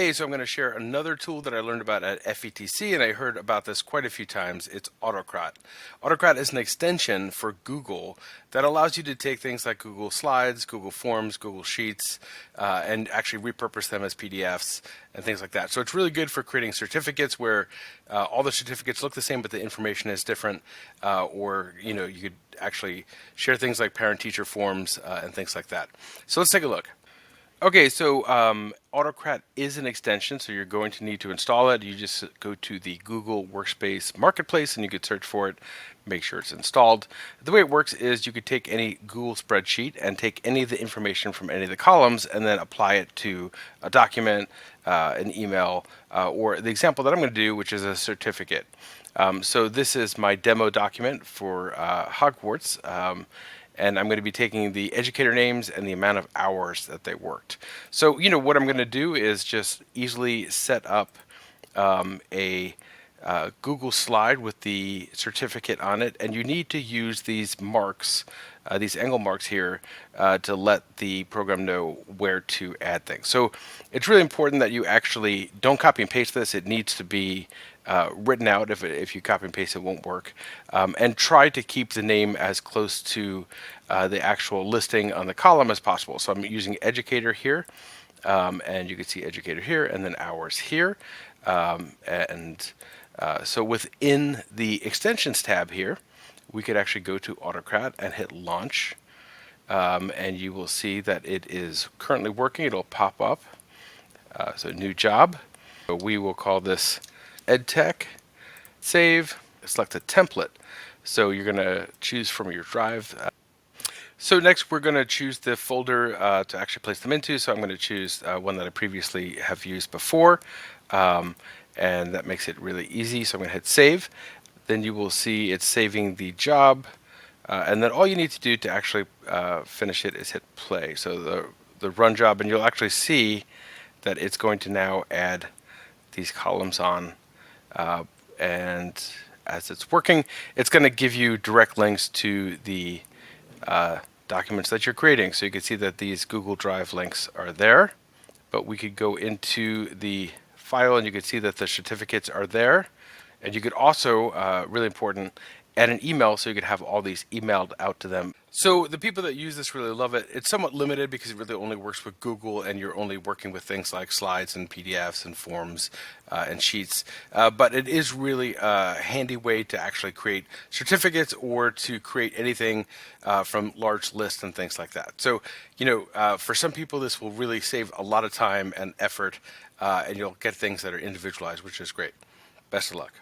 Okay, so I'm going to share another tool that I learned about at FETC, and I heard about this quite a few times. It's Autocrat. Autocrat is an extension for Google that allows you to take things like Google Slides, Google Forms, Google Sheets, and actually repurpose them as PDFs and things like that. So it's really good for creating certificates where all the certificates look the same, but the information is different, or you could actually share things like parent-teacher forms and things like that. So let's take a look. Okay, so Autocrat is an extension, so you're going to need to install it. You just go to the Google Workspace Marketplace and you could search for it, make sure it's installed. The way it works is you could take any Google spreadsheet and take any of the information from any of the columns and then apply it to a document, an email, or the example that I'm going to do, which is a certificate. So this is my demo document for Hogwarts. And I'm going to be taking the educator names and the amount of hours that they worked. So, what I'm going to do is just easily set up a Google slide with the certificate on it, and you need to use these marks, these angle marks here, to let the program know where to add things. So it's really important that you actually don't copy and paste this. It needs to be written out. If you copy and paste, it won't work. And try to keep the name as close to the actual listing on the column as possible. So I'm using educator here, and you can see educator here, and then hours here. So within the extensions tab here, we could actually go to Autocrat and hit launch. And you will see that it is currently working. It'll pop up. So new job. So we will call this Edtech. Save. Select a template. So you're going to choose from your drive. So next we're going to choose the folder to actually place them into. So I'm going to choose one that I previously have used before. And that makes it really easy. So I'm going to hit save. Then you will see it's saving the job. And then all you need to do to actually finish it is hit play. So the run job, and you'll actually see that it's going to now add these columns on. And as it's working, it's going to give you direct links to the documents that you're creating. So you can see that these Google Drive links are there. But we could go into the file and you can see that the certificates are there. And you could also, really important, add an email so you could have all these emailed out to them. So the people that use this really love it. It's somewhat limited because it really only works with Google and you're only working with things like slides and PDFs and forms and sheets. But it is really a handy way to actually create certificates or to create anything from large lists and things like that. So, for some people, this will really save a lot of time and effort and you'll get things that are individualized, which is great. Best of luck.